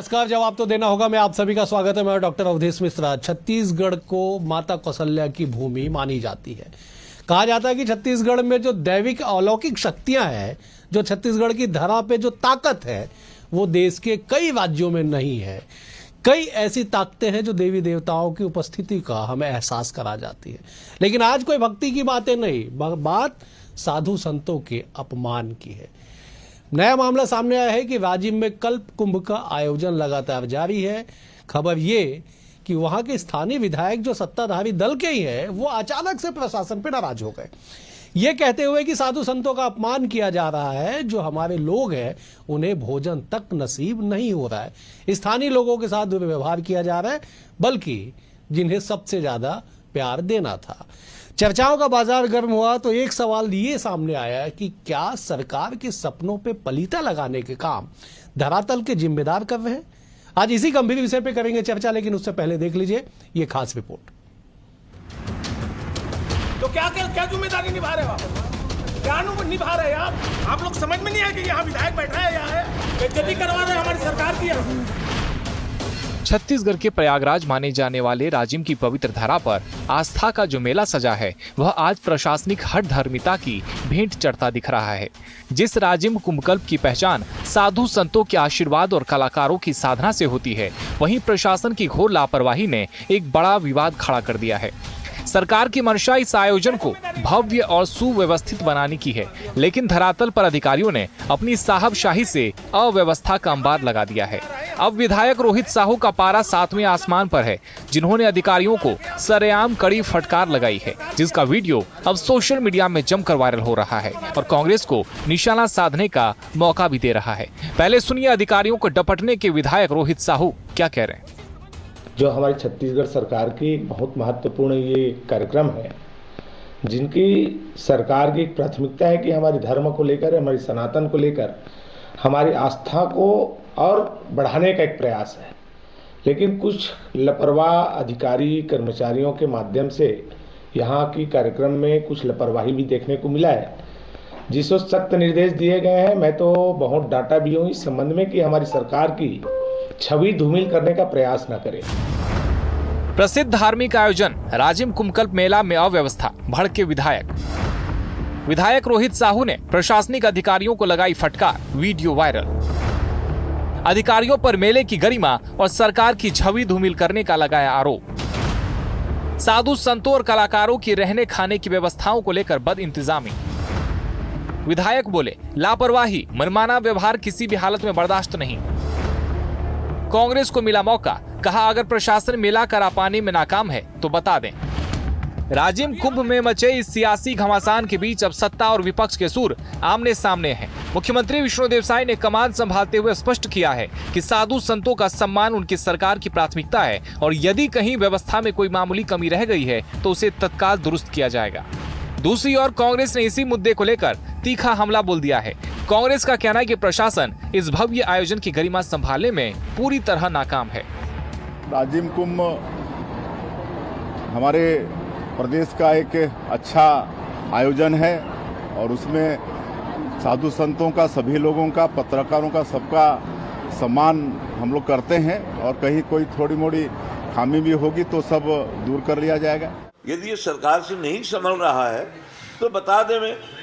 नमस्कार, जवाब तो देना होगा। मैं आप सभी का स्वागत है। मैं डॉक्टर अवधेश मिश्रा। छत्तीसगढ़ को माता कौशल्या की भूमि मानी जाती है। कहा जाता है कि छत्तीसगढ़ में जो दैविक अलौकिक शक्तियां हैं, जो छत्तीसगढ़ की धरा पे जो ताकत है, वो देश के कई राज्यों में नहीं है। कई ऐसी ताकतें हैं जो देवी देवताओं की उपस्थिति का हमें एहसास करा जाती है। लेकिन आज कोई भक्ति की बातें नहीं, बात साधु संतों के अपमान की है। नया मामला सामने आया है कि राजिम में कल्प कुंभ का आयोजन लगातार जारी है। खबर ये कि वहां के स्थानीय विधायक जो सत्ताधारी दल के ही है, वो अचानक से प्रशासन पर नाराज हो गए, ये कहते हुए कि साधु संतों का अपमान किया जा रहा है। जो हमारे लोग हैं उन्हें भोजन तक नसीब नहीं हो रहा है। स्थानीय लोगों के साथ दुर्व्यवहार किया जा रहा है, बल्कि जिन्हें सबसे ज्यादा प्यार देना था। चर्चाओं का बाजार गर्म हुआ तो एक सवाल ये सामने आया कि क्या सरकार के सपनों पे पलीता लगाने के काम धरातल के जिम्मेदार कर रहे हैं? आज इसी गंभीर विषय पे करेंगे चर्चा, लेकिन उससे पहले देख लीजिए ये खास रिपोर्ट। तो क्या जिम्मेदारी निभा रहे हो आप? क्या निभा रहे हैं आप लोग समझ में नहीं आए कि यहाँ विधायक बैठा है, यहाँ है, बेइज्जती करवा रहे हैं हमारी सरकार की। छत्तीसगढ़ के प्रयागराज माने जाने वाले राजिम की पवित्र धरा पर आस्था का जो मेला सजा है, वह आज प्रशासनिक हठ धर्मिता की भेंट चढ़ता दिख रहा है। जिस राजिम कुंभकल्प की पहचान साधु संतों के आशीर्वाद और कलाकारों की साधना से होती है, वहीं प्रशासन की घोर लापरवाही ने एक बड़ा विवाद खड़ा कर दिया है। सरकार की मंशा इस आयोजन को भव्य और सुव्यवस्थित बनाने की है, लेकिन धरातल पर अधिकारियों ने अपनी साहबशाही से अव्यवस्था का अंबार लगा दिया है। अब विधायक रोहित साहू का पारा 7वें आसमान पर है, जिन्होंने अधिकारियों को सरेआम कड़ी फटकार लगाई है, जिसका वीडियो अब सोशल मीडिया में जमकर वायरल हो रहा है और कांग्रेस को निशाना साधने का मौका भी दे रहा है। पहले सुनिए अधिकारियों को डपटने के विधायक रोहित साहू क्या कह रहे हैं। जो हमारी छत्तीसगढ़ सरकार की बहुत महत्वपूर्ण ये कार्यक्रम है, जिनकी सरकार की प्राथमिकता है कि हमारे धर्म को लेकर, हमारी सनातन को लेकर, हमारी आस्था को और बढ़ाने का एक प्रयास है। लेकिन कुछ लापरवाह अधिकारी कर्मचारियों के माध्यम से यहाँ की कार्यक्रम में कुछ लापरवाही भी देखने को मिला है, जिसको सख्त निर्देश दिए गए हैं। मैं तो बहुत डांटा भी हूँ इस संबंध में कि हमारी सरकार की छवि धूमिल करने का प्रयास न करें। प्रसिद्ध धार्मिक आयोजन राजिम कुंभकल्प मेला में अव्यवस्था, भड़के विधायक रोहित साहू ने प्रशासनिक अधिकारियों को लगाई फटकार, वीडियो वायरल। अधिकारियों पर मेले की गरिमा और सरकार की छवि धूमिल करने का लगाया आरोप। साधु संतों और कलाकारों की रहने खाने की व्यवस्थाओं को लेकर बदइंतजामी। विधायक बोले, लापरवाही, मनमाना व्यवहार किसी भी हालत में बर्दाश्त नहीं। कांग्रेस को मिला मौका, कहा अगर प्रशासन मेला करा पाने में नाकाम है तो बता दें। राजिम कुंभ में मचे इस सियासी घमासान के बीच अब सत्ता और विपक्ष के सुर आमने सामने हैं। मुख्यमंत्री विष्णुदेव साय ने कमान संभालते हुए स्पष्ट किया है कि साधु संतों का सम्मान उनकी सरकार की प्राथमिकता है और यदि कहीं व्यवस्था में कोई मामूली कमी रह गई है तो उसे तत्काल दुरुस्त किया जाएगा। दूसरी ओर कांग्रेस ने इसी मुद्दे को लेकर तीखा हमला बोल दिया है। कांग्रेस का कहना है कि प्रशासन इस भव्य आयोजन की गरिमा संभालने में पूरी तरह नाकाम है। राजिम कुंभ हमारे प्रदेश का एक अच्छा आयोजन है और उसमें साधु संतों का, सभी लोगों का, पत्रकारों का, सबका सम्मान हम लोग करते हैं और कहीं कोई थोड़ी मोड़ी खामी भी होगी तो सब दूर कर लिया जाएगा। यदि ये सरकार से नहीं संभल रहा है तो बता दें।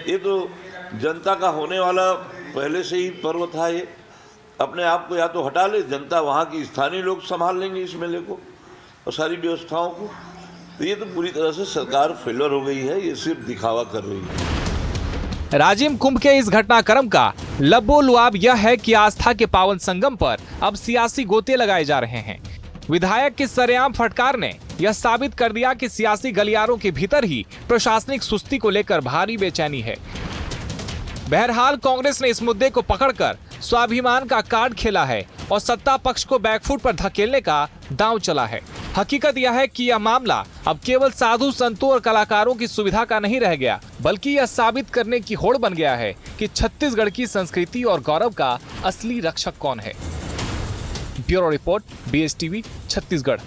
ये तो जनता का होने वाला पहले से ही पर्व था। ये अपने आप को या तो हटा ले, जनता वहाँ की स्थानीय लोग संभाल लेंगे इस मेले को और सारी व्यवस्थाओं को। तो ये तो पूरी तरह से सरकार फेलर हो गई है, ये सिर्फ दिखावा कर रही है। राजिम कुंभ के इस घटनाक्रम का लबोलुआब यह है कि आस्था के पावन संगम पर अब सियासी गोते लगाए जा रहे हैं। विधायक की सरेआम फटकार ने यह साबित कर दिया कि सियासी गलियारों के भीतर ही प्रशासनिक सुस्ती को लेकर भारी बेचैनी है। बहरहाल कांग्रेस ने इस मुद्दे को पकड़कर स्वाभिमान का कार्ड खेला है और सत्ता पक्ष को बैकफुट पर धकेलने का दांव चला है। हकीकत यह है कि यह मामला अब केवल साधु संतों और कलाकारों की सुविधा का नहीं रह गया, बल्कि यह साबित करने की होड़ बन गया है कि छत्तीसगढ़ की संस्कृति और गौरव का असली रक्षक कौन है। Bureau report, BSTV, Chhattisgarh.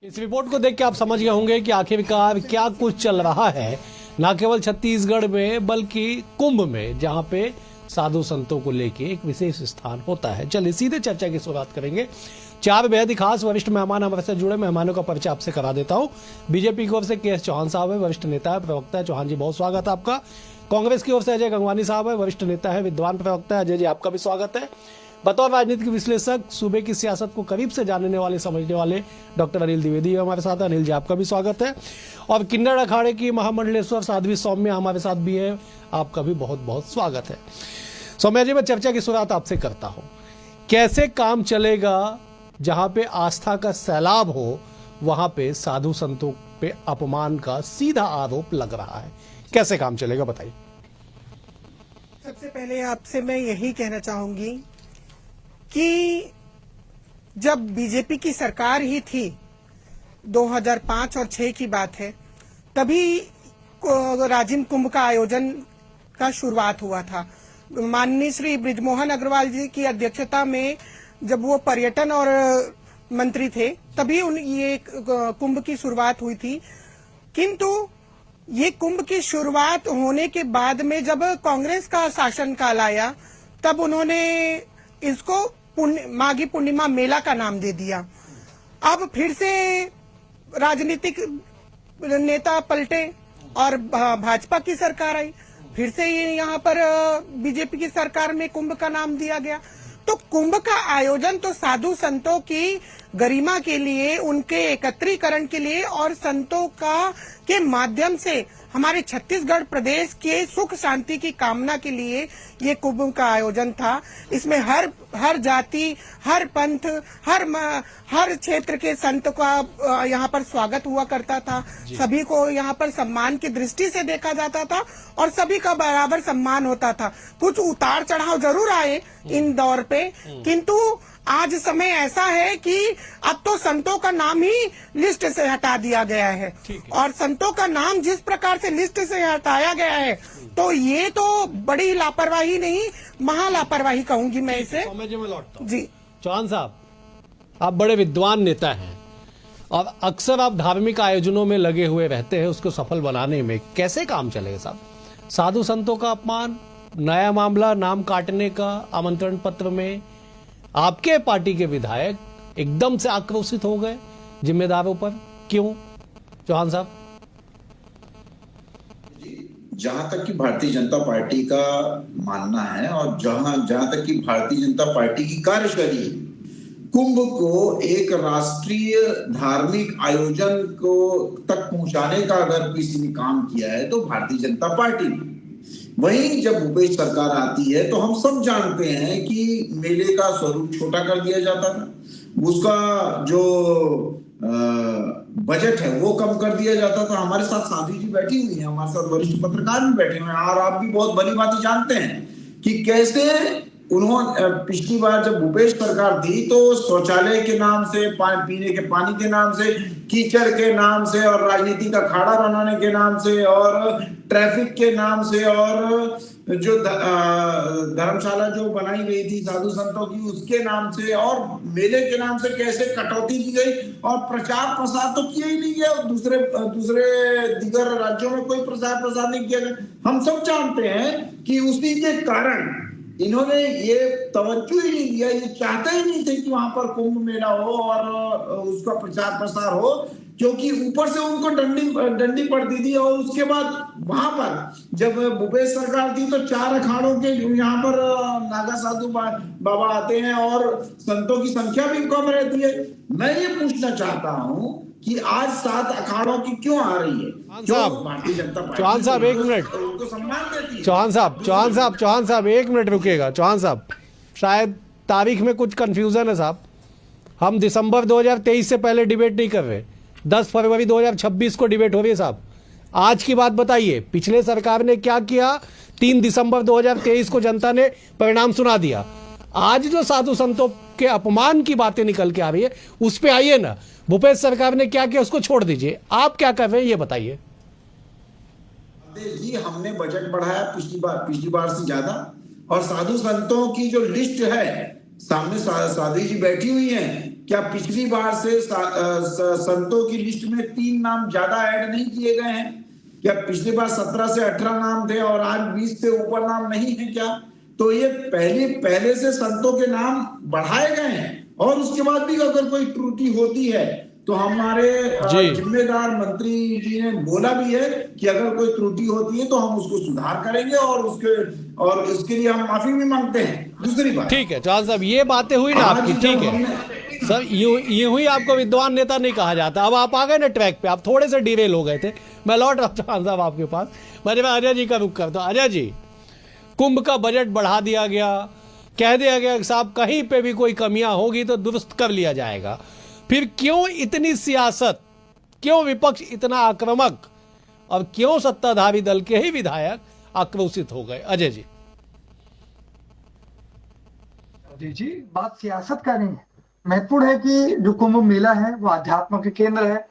इस रिपोर्ट को देख के आप समझ गए होंगे कि आखिरकार क्या कुछ चल रहा है, न केवल छत्तीसगढ़ में बल्कि कुंभ में, जहां पे साधु संतों को लेके एक विशेष स्थान होता है। चलिए सीधे चर्चा की शुरुआत करेंगे। 4 बेहद ही खास वरिष्ठ मेहमान हमारे से जुड़े, मेहमानों का परिचय आपसे करा देता हूं। बीजेपी की ओर से के.एस. चौहान साहब है, वरिष्ठ नेता है, प्रवक्ता है। चौहान जी बहुत स्वागत है आपका। कांग्रेस की ओर से अजय गंगवानी साहब है, वरिष्ठ नेता है, विद्वान प्रवक्ता है। अजय जी आपका भी स्वागत है। बतौर राजनीतिक विश्लेषक, सूबे की सियासत को करीब से जानने वाले, समझने वाले डॉक्टर अनिल द्विवेदी हमारे साथ है। अनिल जी आपका भी स्वागत है। और किन्नर अखाड़े की महामंडलेश्वर साध्वी सौम्या हमारे साथ भी है, आपका भी बहुत बहुत स्वागत है। सौम्या जी, मैं चर्चा की शुरुआत आपसे करता हूं। कैसे काम चलेगा जहां पे आस्था का सैलाब हो, वहां पे साधु संतों पे अपमान का सीधा आरोप लग रहा है, कैसे काम चलेगा बताइए। सबसे पहले आपसे मैं यही कहना चाहूंगी कि जब बीजेपी की सरकार ही थी, 2005 और 6 की बात है, तभी राजिम कुंभ का आयोजन का शुरुआत हुआ था। माननीय श्री बृजमोहन अग्रवाल जी की अध्यक्षता में जब वो पर्यटन और मंत्री थे, तभी ये कुंभ की शुरुआत हुई थी। किंतु ये कुंभ की शुरुआत होने के बाद में जब कांग्रेस का शासनकाल आया, तब उन्होंने इसको माघी पूर्णिमा मेला का नाम दे दिया। अब फिर से राजनीतिक नेता पलटे और भाजपा की सरकार आई, फिर से ये यहाँ पर बीजेपी की सरकार में कुंभ का नाम दिया गया। तो कुंभ का आयोजन तो साधु संतों की गरिमा के लिए, उनके एकत्रीकरण के लिए और संतों के माध्यम से हमारे छत्तीसगढ़ प्रदेश के सुख शांति की कामना के लिए ये कुंभ का आयोजन था। इसमें हर जाति, हर पंथ, हर क्षेत्र के संत का यहाँ पर स्वागत हुआ करता था। सभी को यहाँ पर सम्मान की दृष्टि से देखा जाता था और सभी का बराबर सम्मान होता था। कुछ उतार चढ़ाव जरूर आए इन दौर पे, किंतु आज समय ऐसा है कि अब तो संतों का नाम ही लिस्ट से हटा दिया गया है। और संतों का नाम जिस प्रकार से लिस्ट से हटाया गया है, तो ये तो बड़ी लापरवाही नहीं, महा लापरवाही कहूंगी मैं इसे। जी चौहान साहब, आप बड़े विद्वान नेता हैं और अक्सर आप धार्मिक आयोजनों में लगे हुए रहते हैं उसको सफल बनाने में। कैसे काम चलेगा साहब? साधु संतों का अपमान, नया मामला नाम काटने का आमंत्रण पत्र में आपके पार्टी के विधायक एकदम से आक्रोशित हो गए जिम्मेदारों पर, क्यों चौहान साहब? जहां तक कि भारतीय जनता पार्टी का मानना है और जहां तक कि भारतीय जनता पार्टी की कार्यशैली, कुंभ को एक राष्ट्रीय धार्मिक आयोजन को तक पहुंचाने का अगर किसी ने काम किया है तो भारतीय जनता पार्टी ने। वहीं जब भूपेश सरकार आती है तो हम सब जानते हैं कि मेले का स्वरूप छोटा कर दिया जाता था, उसका जो बजट है वो कम कर दिया जाता था। हमारे साथ साध्वी जी बैठी हुई हैं, हमारे साथ वरिष्ठ पत्रकार भी बैठे हुए हैं और आप भी बहुत भली बात जानते हैं कि कैसे उन्होंने पिछली बार जब भूपेश सरकार थी तो शौचालय के नाम से, पीने के पानी के नाम से, कीचड़ के नाम से और राजनीति का अखाड़ा बनाने के नाम से और ट्रैफिक के नाम से और जो धर्मशाला जो बनाई गई थी साधु संतों की उसके नाम से और मेले के नाम से कैसे कटौती की गई और प्रचार प्रसार तो किया ही नहीं गया। दूसरे दिगर राज्यों में कोई प्रचार प्रसार नहीं किया गया। हम सब जानते हैं कि उसी के कारण इन्होंने ये तवज्जो ही नहीं दिया, ये चाहते ही नहीं थे कि वहां पर कुंभ मेला हो और उसका प्रचार प्रसार हो, क्योंकि ऊपर से उनको डंडी पड़ती थी। और उसके बाद वहां पर जब भूपेश सरकार थी तो 4 अखाड़ों के यहाँ पर नागा साधु बाबा आते हैं और संतों की संख्या भी कम रहती है। मैं ये पूछना चाहता हूँ कि आज 7 अखाड़ों की क्यों आ रही है? भारतीय जनता पार्टी चौहान साहब एक मिनट, उनको सम्मान देती है। चौहान साहब एक मिनट रुकिएगा। चौहान साहब, शायद तारीख में कुछ कंफ्यूजन है साहब। हम दिसंबर 2023 से पहले डिबेट नहीं कर रहे, 10 फरवरी 2026 को डिबेट हो रही है साहब। आज की बात बताइए, पिछले सरकार ने क्या किया? 3 दिसंबर 2023 को जनता ने परिणाम सुना दिया। आज जो साधु संतों के अपमान की बातें निकल के आ रही है उस पे आइए ना। भूपेश सरकार ने क्या किया उसको छोड़ दीजिए, आप क्या कर रहे हैं ये बताइए। जी, हमने बजट बढ़ाया पिछली बार से ज्यादा, और साधु संतों की जो लिस्ट है सामने साध्वी जी बैठी हुई हैं, क्या पिछली बार से संतों की लिस्ट में 3 नाम ज्यादा ऐड नहीं किए गए हैं? क्या पिछली बार 17 से 18 नाम थे और आज 20 से ऊपर नाम नहीं है? क्या तो ये पहले से संतों के नाम बढ़ाए गए हैं, और उसके बाद भी अगर कोई त्रुटि होती है तो हमारे जिम्मेदार मंत्री जी ने बोला भी है कि अगर कोई त्रुटि होती है तो हम उसको सुधार करेंगे, और इसके लिए हम माफी भी मांगते हैं। दूसरी बात, ठीक है चौहान साहब, ये बातें हुई ना आपकी, ठीक है सर, ये हुई, आपको विद्वान नेता नहीं कहा जाता। अब आप आ गए ना ट्रैक पे, आप थोड़े से डिरेल हो गए थे। मैं लौट रहा हूँ चौहान साहब आपके पास, मैं अजय जी का रुख करता हूँ। अजय जी, कुंभ का बजट बढ़ा दिया गया, कह दिया गया कि साहब कहीं पे भी कोई कमियां होगी तो दुरुस्त कर लिया जाएगा, फिर क्यों इतनी सियासत, क्यों विपक्ष इतना आक्रामक, और क्यों सत्ताधारी दल के ही विधायक आक्रोशित हो गए? अजय जी। जी बात सियासत का नहीं है, महत्वपूर्ण है कि जो कुंभ मेला है वो आध्यात्म के केंद्र है,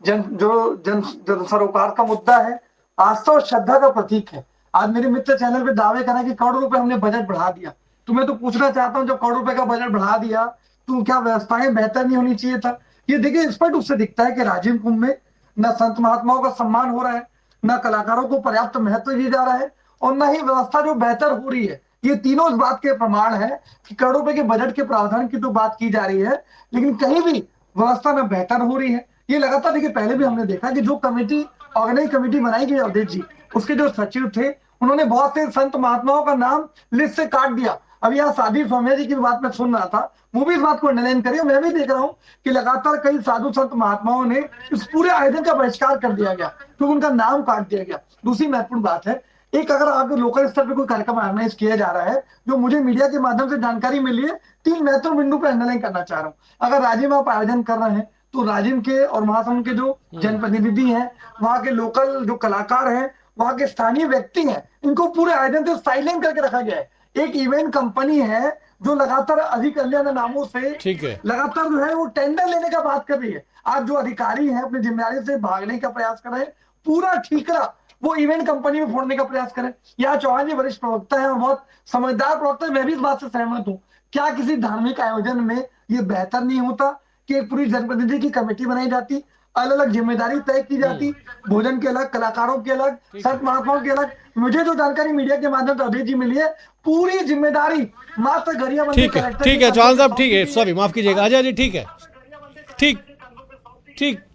जन सरोकार का मुद्दा है, आस्था और श्रद्धा का प्रतीक है। आज मेरे मित्र चैनल पे दावे कर रहे हैं कि करोड़ों रुपए हमने बजट बढ़ा दिया। तो मैं तो पूछना चाहता हूँ, जब करोड़ रुपए का बजट बढ़ा दिया तो क्या व्यवस्थाएं बेहतर नहीं होनी चाहिए था? ये देखिए स्पष्ट रूप से दिखता है कि राजिम कुंभ में न संत महात्माओं का सम्मान हो रहा है, न कलाकारों को पर्याप्त महत्व दिया जा रहा है, और न ही व्यवस्था जो बेहतर हो रही है। ये तीनों इस बात के प्रमाण है कि करोड़ों रुपए के बजट के प्रावधान की तो बात की जा रही है, लेकिन कहीं भी व्यवस्था में बेहतर हो रही है। ये लगातार देखिए, पहले भी हमने देखा कि जो कमेटी, ऑर्गेनाइज कमेटी बनाई गई अवधेश जी, उसके जो सचिव थे उन्होंने बहुत से संत महात्माओं का नाम लिस्ट से काट दिया। अब यहाँ साधी स्वामी जी की बात मैं सुन रहा था, वो भी इस बात को अंडरलाइन करिए। मैं भी देख रहा हूँ कि लगातार कई साधु संत महात्माओं ने इस पूरे आयोजन का बहिष्कार कर दिया गया क्योंकि उनका नाम काट दिया गया। दूसरी महत्वपूर्ण बात है, एक अगर आपके लोकल स्तर पर कोई कार्यक्रम ऑर्गेनाइज किया जा रहा है, जो मुझे मीडिया के माध्यम से जानकारी मिली है, 3 महत्वपूर्ण बिंदु पर अंडरलाइन करना चाह रहा हूँ। अगर राजिम आप आयोजन कर रहे हैं तो राजिम के और महासंघ के जो जनप्रतिनिधि हैं, वहाँ के लोकल जो कलाकार हैं, वहाँ के स्थानीय व्यक्ति हैं, इनको पूरे आयोजन से साइलेंट करके रखा गया है। एक इवेंट कंपनी है जो लगातार अधिकल्याण नामों से लगातार जो है वो टेंडर लेने का बात कर रही है। आज जो अधिकारी हैं अपनी जिम्मेदारी से भागने का प्रयास कर रहे हैं, पूरा ठीकरा वो इवेंट कंपनी में फोड़ने का प्रयास करें। यहाँ चौहान जी वरिष्ठ प्रवक्ता है और बहुत समझदार प्रवक्ता है, मैं भी इस बात से सहमत हूँ। क्या किसी धार्मिक आयोजन में ये बेहतर नहीं होता कि एक पूरी जनप्रतिनिधि की कमेटी बनाई जाती, अलग अलग जिम्मेदारी तय की जाती, भोजन के अलग, कलाकारों के अलग, संत महात्माओं के अलग। मुझे जो जानकारी मीडिया के माध्यम से अभय जी मिली है, पूरी जिम्मेदारी मात्र गरिया मंदिर कलेक्टर। ठीक है चौहान साहब, ठीक है, सॉरी माफ कीजिएगा अजय जी, ठीक है,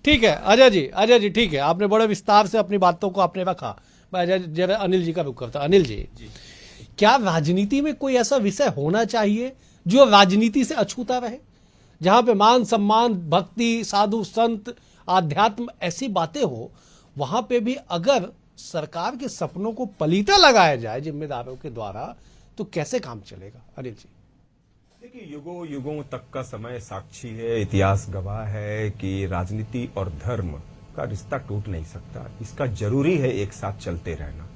ठीक है अजय जी, ठीक है, आपने बड़े विस्तार से अपनी बातों को आपने रखा। मैं अजय जरा अनिल जी का रुख करता। अनिल जी, क्या राजनीति में कोई ऐसा विषय होना चाहिए जो राजनीति से अछूता रहे, जहां पे मान सम्मान, भक्ति, साधु संत, आध्यात्म ऐसी बातें हो, वहां पे भी अगर सरकार के सपनों को पलीता लगाया जाए जिम्मेदारों के द्वारा, तो कैसे काम चलेगा? अनिल जी। देखिए, युगों युगों तक का समय साक्षी है, इतिहास गवाह है कि राजनीति और धर्म का रिश्ता टूट नहीं सकता। इसका जरूरी है एक साथ चलते रहना।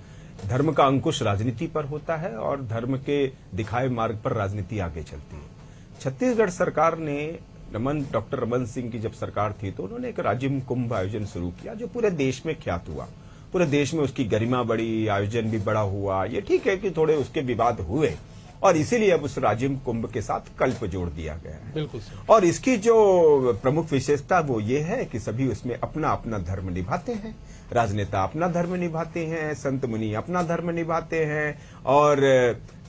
धर्म का अंकुश राजनीति पर होता है और धर्म के दिखाए मार्ग पर राजनीति आगे चलती है। छत्तीसगढ़ सरकार ने डॉक्टर रमन सिंह की जब सरकार थी तो उन्होंने एक राजिम कुंभ आयोजन शुरू किया जो पूरे देश में ख्यात हुआ। पूरे देश में उसकी गरिमा बढ़ी, आयोजन भी बड़ा हुआ। ये ठीक है कि थोड़े उसके विवाद हुए और इसीलिए अब उस राजिम कुंभ के साथ कल्प जोड़ दिया गया है। बिल्कुल। और इसकी जो प्रमुख विशेषता वो ये है कि सभी उसमें अपना अपना धर्म निभाते हैं। राजनेता अपना धर्म निभाते हैं, संत मुनि अपना धर्म निभाते हैं, और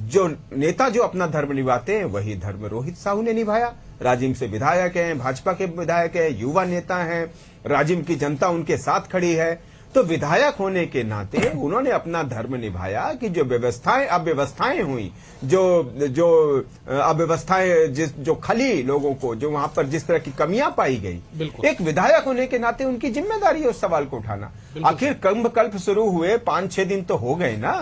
जो नेता जो अपना धर्म निभाते हैं वही धर्म रोहित साहू ने निभाया। राजिम से विधायक हैं, भाजपा के विधायक हैं, युवा नेता हैं, राजिम की जनता उनके साथ खड़ी है। तो विधायक होने के नाते उन्होंने अपना धर्म निभाया कि जो अव्यवस्थाएं हुई, जो अव्यवस्थाएं जो खली लोगों को, जो वहां पर जिस तरह की कमियां पाई गई, एक विधायक होने के नाते उनकी जिम्मेदारी है उस सवाल को उठाना। आखिर कुंभ कल्प शुरू हुए 5-6 दिन तो हो गए ना,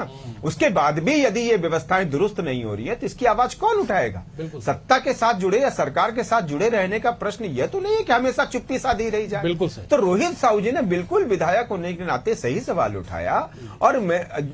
उसके बाद भी यदि ये व्यवस्थाएं दुरुस्त नहीं हो रही है तो इसकी आवाज कौन उठाएगा? सत्ता के साथ जुड़े या सरकार के साथ जुड़े रहने का प्रश्न यह तो नहीं है कि हमेशा चुप्पी साधी रही जाए। तो रोहित साहू जी ने बिल्कुल विधायक होने के नाते सही सवाल उठाया। और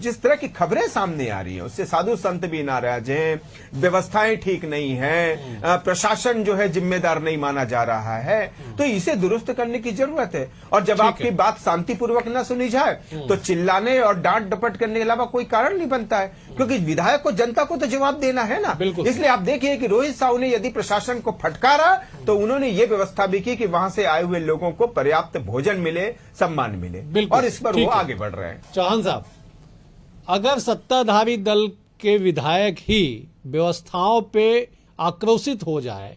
जिस तरह की खबरें सामने आ रही हैं उससे साधु संत भी नाराज हैं, व्यवस्थाएं ठीक नहीं है, प्रशासन जो है जिम्मेदार नहीं माना जा रहा है, तो इसे दुरुस्त करने की जरूरत है। और जब आपकी बात शांतिपूर्वक न सुनी जाए तो चिल्लाने और डांट डपट करने के अलावा कोई कारण नहीं बनता है, क्योंकि विधायक को, जनता को तो जवाब देना है ना। इसलिए आप देखिए कि रोहित साहू ने यदि प्रशासन को फटकारा तो उन्होंने ये व्यवस्था भी की कि वहां से आए हुए लोगों को पर्याप्त भोजन मिले, सम्मान मिले, और इस पर वो आगे बढ़ रहे हैं। चौहान साहब, अगर सत्ताधारी दल के विधायक ही व्यवस्थाओं पे आक्रोशित हो जाए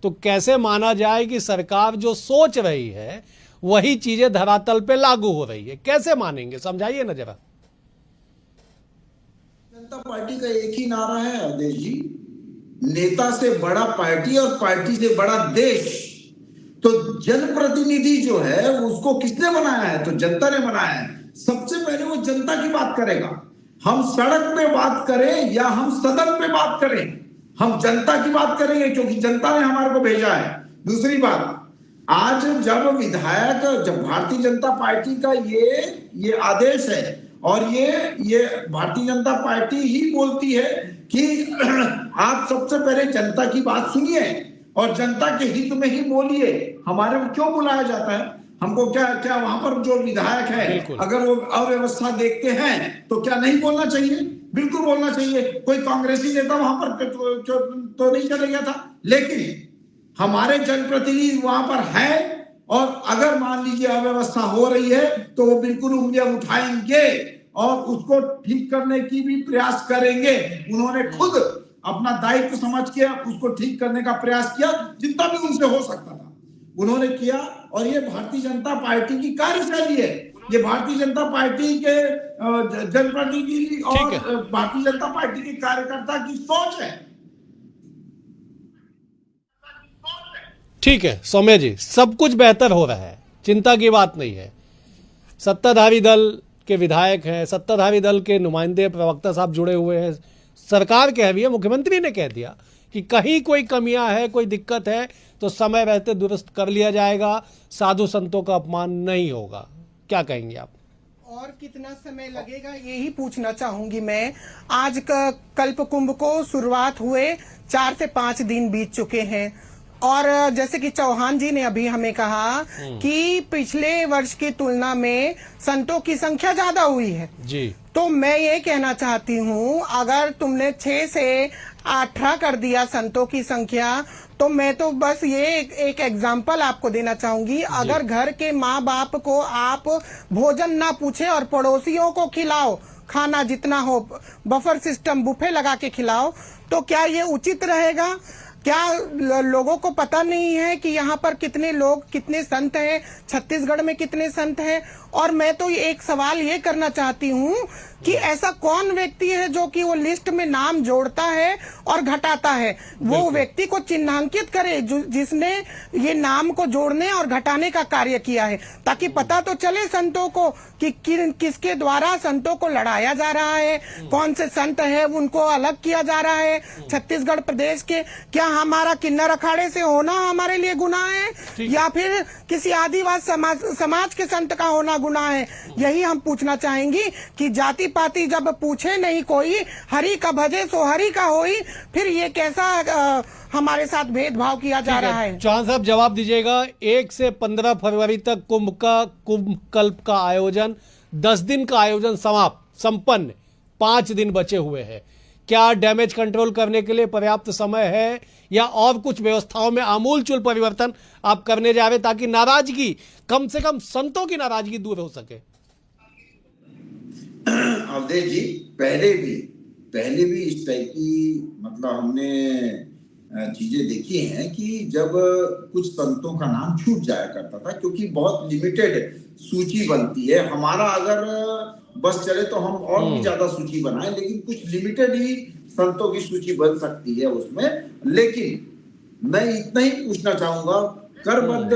तो कैसे माना जाए कि सरकार जो सोच रही है वही चीजें धरातल पे लागू हो रही है? कैसे मानेंगे, समझाइए ना जरा। जनता पार्टी का एक ही नारा है अवधेश जी, नेता से बड़ा पार्टी और पार्टी से बड़ा देश। तो जनप्रतिनिधि जो है उसको किसने बनाया है? तो जनता ने बनाया है। सबसे पहले वो जनता की बात करेगा। हम सड़क पे बात करें या हम सदन पे बात करें, हम जनता की बात करेंगे क्योंकि जनता ने हमारे को भेजा है। दूसरी बात, आज जब विधायक, जब भारतीय जनता पार्टी का ये आदेश है और ये भारतीय जनता पार्टी ही बोलती है कि आप सबसे पहले जनता की बात सुनिए और जनता के हित में ही बोलिए। हमारे को क्यों बुलाया जाता है? हमको क्या वहां पर जो विधायक है अगर वो अव्यवस्था देखते हैं तो क्या नहीं बोलना चाहिए? बिल्कुल बोलना चाहिए। कोई कांग्रेसी नेता वहां पर तो नहीं चले गया था, लेकिन हमारे जनप्रतिनिधि वहां पर है और अगर मान लीजिए अव्यवस्था हो रही है तो वो बिल्कुल उंगलियां उठाएंगे और उसको ठीक करने की भी प्रयास करेंगे। उन्होंने खुद अपना दायित्व समझ के उसको ठीक करने का प्रयास किया, जितना भी उनसे हो सकता था उन्होंने किया। और ये भारतीय जनता पार्टी की कार्यशैली है, ये भारतीय जनता पार्टी के जनप्रतिनिधि और भारतीय जनता पार्टी के कार्यकर्ता की सोच है। ठीक है सौम्य जी, सब कुछ बेहतर हो रहा है, चिंता की बात नहीं है। सत्ताधारी दल के विधायक हैं, सत्ताधारी दल के नुमाइंदे प्रवक्ता साहब जुड़े हुए हैं, सरकार कह रही है, मुख्यमंत्री ने कह दिया कि कहीं कोई कमियां है, कोई दिक्कत है तो समय रहते दुरुस्त कर लिया जाएगा, साधु संतों का अपमान नहीं होगा। क्या कहेंगे आप? और कितना समय लगेगा यही पूछना चाहूंगी मैं। आज कल्प कुंभ को शुरुआत हुए 4 से 5 दिन बीत चुके हैं और जैसे कि चौहान जी ने अभी हमें कहा कि पिछले वर्ष की तुलना में संतों की संख्या ज्यादा हुई है जी। तो मैं ये कहना चाहती हूँ, अगर तुमने 6 से 18 कर दिया संतों की संख्या, तो मैं तो बस ये एक एग्जाम्पल आपको देना चाहूंगी। अगर घर के माँ बाप को आप भोजन ना पूछे और पड़ोसियों को खिलाओ, खाना जितना हो बफर सिस्टम बुफे लगा के खिलाओ, तो क्या ये उचित रहेगा? क्या लोगों को पता नहीं है कि यहाँ पर कितने लोग, कितने संत हैं, छत्तीसगढ़ में कितने संत हैं? और मैं तो एक सवाल ये करना चाहती हूँ कि ऐसा कौन व्यक्ति है जो कि वो लिस्ट में नाम जोड़ता है और घटाता है? वो व्यक्ति को चिन्हांकित करे जिसने ये नाम को जोड़ने और घटाने का कार्य किया है, ताकि पता तो चले संतों को कि किसके द्वारा संतों को लड़ाया जा रहा है, कौन से संत है उनको अलग किया जा रहा है। छत्तीसगढ़ प्रदेश के क्या हमारा किन्नर अखाड़े से होना हमारे लिए गुनाह है या फिर किसी आदिवासी समाज के संत का होना गुनाह है? यही हम पूछना चाहेंगी कि जाति पाति जब पूछे नहीं कोई, हरि का भजे सो हरि का होई, फिर ये कैसा हमारे साथ भेदभाव किया जा रहा है? चौहान साहब जवाब दीजिएगा। 1 से 15 फरवरी तक कुंभ कल्प का आयोजन, 10 दिन का आयोजन संपन्न, 5 दिन बचे हुए हैं। क्या डैमेज कंट्रोल करने के लिए पर्याप्त समय है या और कुछ व्यवस्थाओं में आमूलचूल परिवर्तन आप करने जा रहे ताकि नाराजगी, कम से कम संतों की नाराजगी दूर हो सके? अवधेश जी, पहले भी इस टाइप की मतलब हमने चीजें देखी हैं कि जब कुछ संतों का नाम छूट जाया करता था, क्योंकि बहुत लिमिटेड सूची बनती है। हमारा अगर बस चले तो हम और भी ज्यादा सूची बनाएं, लेकिन कुछ लिमिटेड ही संतों की सूची बन सकती है उसमें। लेकिन मैं इतना ही पूछना चाहूंगा, करबद्ध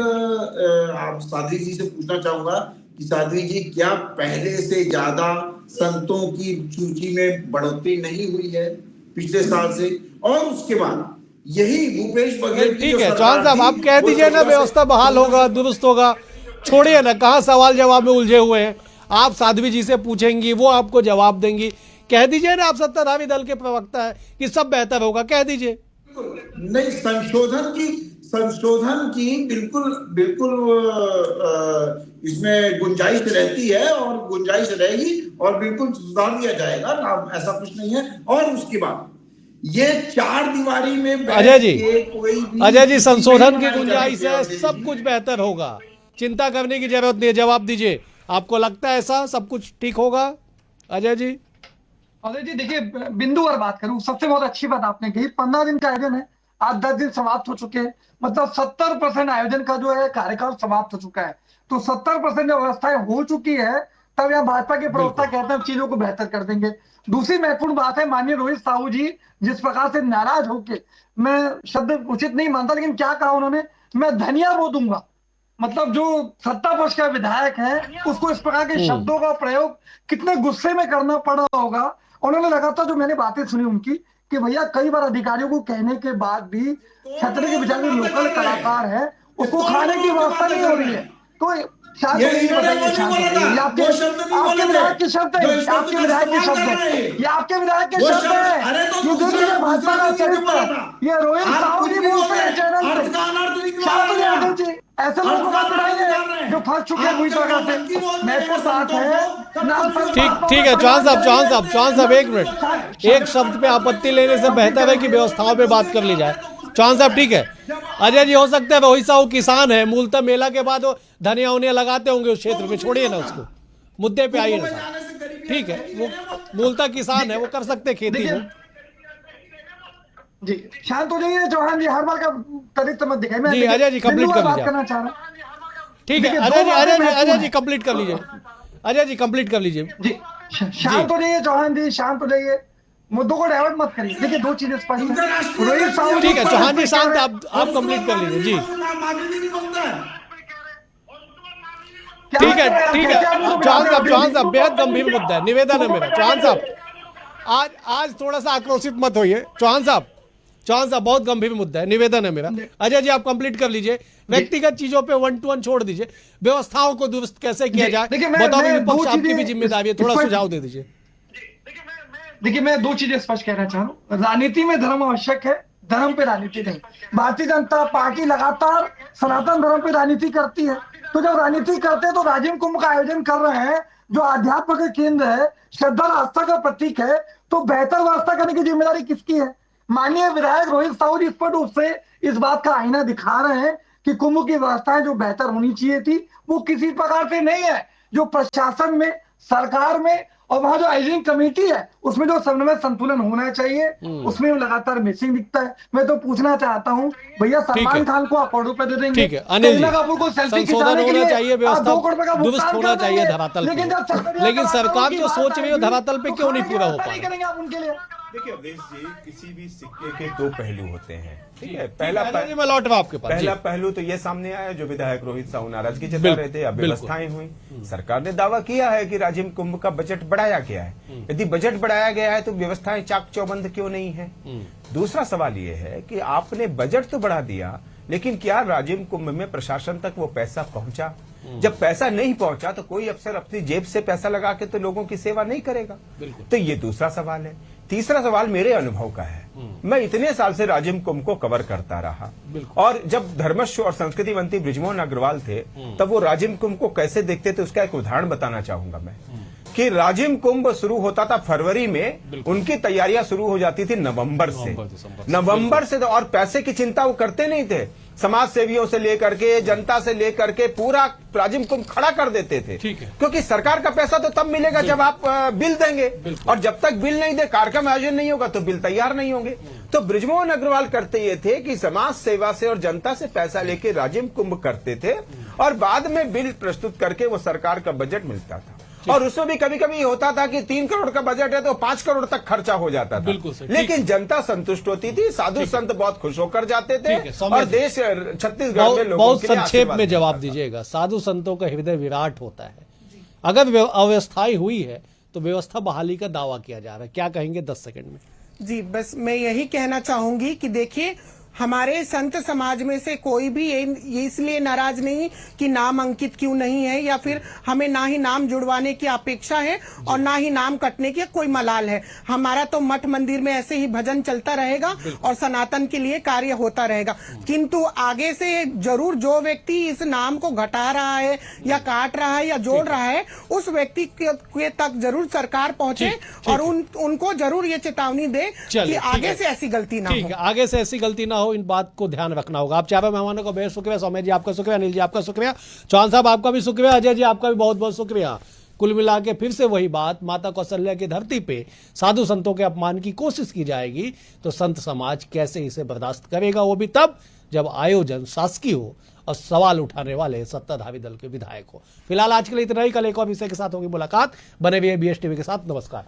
आप साध्वी जी से पूछना चाहूंगा कि साध्वी जी, क्या पहले से ज्यादा संतों की सूची में बढ़ोतरी नहीं हुई है पिछले साल से? और उसके बाद यही भूपेश बघेल, ठीक है चौहान साहब, आप कह दीजिए ना, व्यवस्था बहाल होगा, दुरुस्त होगा, छोड़िए ना, कहाँ सवाल जवाब में उलझे हुए हैं। आप साध्वी जी से पूछेंगी, वो आपको जवाब देंगी। कह दीजिए ना, आप सत्ताधारी दल के प्रवक्ता है कि सब बेहतर होगा, कह दीजिए। नहीं, संशोधन की बिल्कुल इसमें गुंजाइश रहती है और गुंजाइश रहेगी और बिल्कुल सुधार दिया जाएगा, ऐसा कुछ नहीं है। और उसके बाद ये 4 दीवारी में अजय जी संशोधन की गुंजाइश है, सब कुछ बेहतर होगा, चिंता करने की जरूरत नहीं है। जवाब दीजिए, आपको लगता है ऐसा सब कुछ ठीक होगा? अजय जी अजय जी देखिए, बिंदु और बात करूं, सबसे बहुत अच्छी बात आपने कही। 15 दिन का आयोजन है, आज 10 दिन समाप्त हो चुके हैं, मतलब 70% आयोजन का जो है कार्यकाल समाप्त हो चुका है। तो 70% जो व्यवस्थाएं हो चुकी है, तब यहाँ भाजपा के प्रवक्ता कहते हैं चीजों को बेहतर कर देंगे। दूसरी महत्वपूर्ण बात है, माननीय रोहित साहू जी जिस प्रकार से नाराज होके, मैं शब्द उचित नहीं मानता, लेकिन क्या कहा उन्होंने, मैं धनिया बो दूंगा। मतलब जो सत्ता पक्ष का विधायक है उसको इस प्रकार के शब्दों का प्रयोग कितने गुस्से में करना पड़ रहा होगा। उन्होंने लगातार जो मैंने बातें सुनी उनकी, कि भैया कई बार अधिकारियों को कहने के बाद भी छतरी के बेचारे लोकल कलाकार है उसको खाने की व्यवस्था नहीं हो रही है। तो शायद ये आपके विधायक के शब्द है, आपके विधायक के शब्द है, ये आपके विधायक के शब्द है, ये जो भाजपा का चरित्र है, ये रोहित साहू जी बोलते हैं चैनल पे। ऐसे लोगों को बताइए जो फंस चुके हैं पूरी तरह से। महत्वपूर्ण बात है। ठीक है चौहान साहब एक मिनट, एक शब्द पे आपत्ति लेने से बेहतर है कि व्यवस्थाओं पे बात कर ली जाए। चौहान साहब ठीक है। अजय जी, हो सकता है रोहित साहू किसान है, मूलतः मेला के बाद वो धनिया उनिया लगाते होंगे उस क्षेत्र में, छोड़िए ना उसको, मुद्दे पे आइए ना साहब। ठीक है, वो मूलतः किसान है, वो कर सकते खेती में। जी शांत हो जाइए चौहान जी, हर बार का चरित्र मत दिखाइए। जी अजय जी कंप्लीट कर लीजिए। करना चाह रहा हूं। ठीक है अजय जी कंप्लीट कर लीजिए। अजय जी कंप्लीट कर लीजिए। जी शांत हो जाइए चौहान जी, शांत हो जाइए, मुद्दों को डाइवर्ट मत करिए। देखिए दो चीजें स्पष्ट है, रोहित साहू ठीक है चौहान जी शांत, आप कंप्लीट कर लीजिए। जी ठीक है चौहान साहब बेहद गंभीर मुद्दा है, निवेदन है मेरा। चौहान साहब आज थोड़ा सा आक्रोशित मत होइए। चौहान साहब बहुत गंभीर मुद्दा है, निवेदन है मेरा। अजय जी आप कंप्लीट कर लीजिए, व्यक्तिगत चीजों पे 1 to 1 छोड़ दीजिए, व्यवस्थाओं को दुरुस्त कैसे किया जाए बताओ, विपक्ष आपकी भी जिम्मेदारी है, थोड़ा सुझाव दे दीजिए। देखिए मैं दो चीजें स्पष्ट कहना चाह रहा हूँ। राजनीति में धर्म आवश्यक है, धर्म पे राजनीति नहीं। भारतीय जनता पार्टी लगातार सनातन धर्म पे राजनीति करती है, तो जब राजनीति करते हैं तो राजिम कुंभ का आयोजन कर रहे हैं जो आध्यात्म का केंद्र है, श्रद्धा आस्था का प्रतीक है, तो बेहतर व्यवस्था करने की जिम्मेदारी किसकी है? माननीय विधायक रोहित साहू जी स्पष्ट रूप से इस बात का आईना दिखा रहे हैं कि कुंभ की व्यवस्थाएं जो बेहतर होनी चाहिए थी वो किसी प्रकार से नहीं है। जो प्रशासन में, सरकार में और वहां जो आयोजन कमेटी है उसमें जो समन्वय संतुलन होना चाहिए उसमें लगातार मिसिंग दिखता है। मैं तो पूछना चाहता हूं भैया, सलमान खान को आप करोड़ रुपए दे देंगे, ठीक है अनिल जी, कपूर को सेल्फी संशोधन होना चाहिए, व्यवस्था 2 करोड़ रुपए का दुरुस्त होना चाहिए धरातल पे, लेकिन सरकार जो सोच रही है धरातल पे क्यों नहीं पूरा हो पा रहा? आप उनके लिए देखिए अवधेश जी, किसी भी सिक्के के 2 पहलू होते हैं। ठीक है, पहला मैं लौट रहा आपके पास। पहला पहलू तो ये सामने आया जो विधायक रोहित साहू नाराजगी जता रहे थे, अब व्यवस्थाएं हुई। सरकार ने दावा किया है कि राजिम कुंभ का बजट बढ़ाया गया है। यदि बजट बढ़ाया गया है तो व्यवस्थाएं चाक चौबंद क्यों नहीं है? दूसरा सवाल ये है कि आपने बजट तो बढ़ा दिया, लेकिन क्या राजिम कुंभ में प्रशासन तक वो पैसा पहुंचा? जब पैसा नहीं पहुंचा तो कोई अफसर अपनी जेब से पैसा लगा के तो लोगों की सेवा नहीं करेगा। तो ये दूसरा सवाल है। तीसरा सवाल मेरे अनुभव का है। मैं इतने साल से राजिम कुंभ को कवर करता रहा, और जब धर्मस्व और संस्कृति मंत्री बृजमोहन अग्रवाल थे तब वो राजिम कुंभ को कैसे देखते थे उसका एक उदाहरण बताना चाहूंगा मैं, कि राजिम कुंभ शुरू होता था फरवरी में, उनकी तैयारियां शुरू हो जाती थी नवंबर से, और पैसे की चिंता वो करते नहीं थे। समाज सेवियों से लेकर के, जनता से लेकर के पूरा राजिम कुंभ खड़ा कर देते थे, क्योंकि सरकार का पैसा तो तब मिलेगा जब आप बिल देंगे, और जब तक बिल नहीं दे, कार्यक्रम आयोजन नहीं होगा तो बिल तैयार नहीं होंगे। तो बृजमोहन अग्रवाल करते ये थे कि समाज सेवा से और जनता से पैसा लेके राजिम कुंभ करते थे, और बाद में बिल प्रस्तुत करके वो सरकार का बजट मिलता था। और उसमें भी कभी कभी होता था कि 3 करोड़ का बजट है तो 5 करोड़ तक खर्चा हो जाता था, लेकिन जनता संतुष्ट होती थी, साधु संत बहुत खुश होकर जाते थे, और देश छत्तीसगढ़ में लोगों बहुत संक्षेप में जवाब दीजिएगा। साधु संतों का हृदय विराट होता है, अगर अव्यवस्थाई हुई है तो व्यवस्था बहाली का दावा किया जा रहा है, क्या कहेंगे 10 सेकंड में? जी बस मैं यही कहना चाहूंगी कि देखिए, हमारे संत समाज में से कोई भी ये इसलिए नाराज नहीं कि नाम अंकित क्यों नहीं है, या फिर हमें ना ही नाम जुड़वाने की अपेक्षा है और ना ही नाम कटने की कोई मलाल है। हमारा तो मठ मंदिर में ऐसे ही भजन चलता रहेगा और सनातन के लिए कार्य होता रहेगा, किंतु आगे से जरूर जो व्यक्ति इस नाम को घटा रहा है या काट रहा है या जोड़ रहा है, उस व्यक्ति के तक जरूर सरकार पहुंचे और उनको जरूर ये चेतावनी दे कि आगे से ऐसी गलती ना हो। आगे से ऐसी गलती ना हो, इन बात को ध्यान रखना होगा। आप चारों मेहमानों का बेहद शुक्रिया। सौम्य जी आपका शुक्रिया, अनिल जी आपका शुक्रिया, चौहान साहब आपका भी शुक्रिया, अजय जी आपका भी बहुत बहुत शुक्रिया। कुल मिला के फिर से वही बात, माता कौशल्या की धरती पे साधु संतों के अपमान की कोशिश की जाएगी तो संत समाज कैसे इसे बर्दाश्त करेगा, वो भी तब जब आयोजन शासकीय हो और सवाल उठाने वाले सत्ताधारी दल के विधायक हो। फिलहाल आज के लिए इतना ही, कल एक और विषय के साथ होगी मुलाकात। बने हुए BS टीवी के साथ। नमस्कार।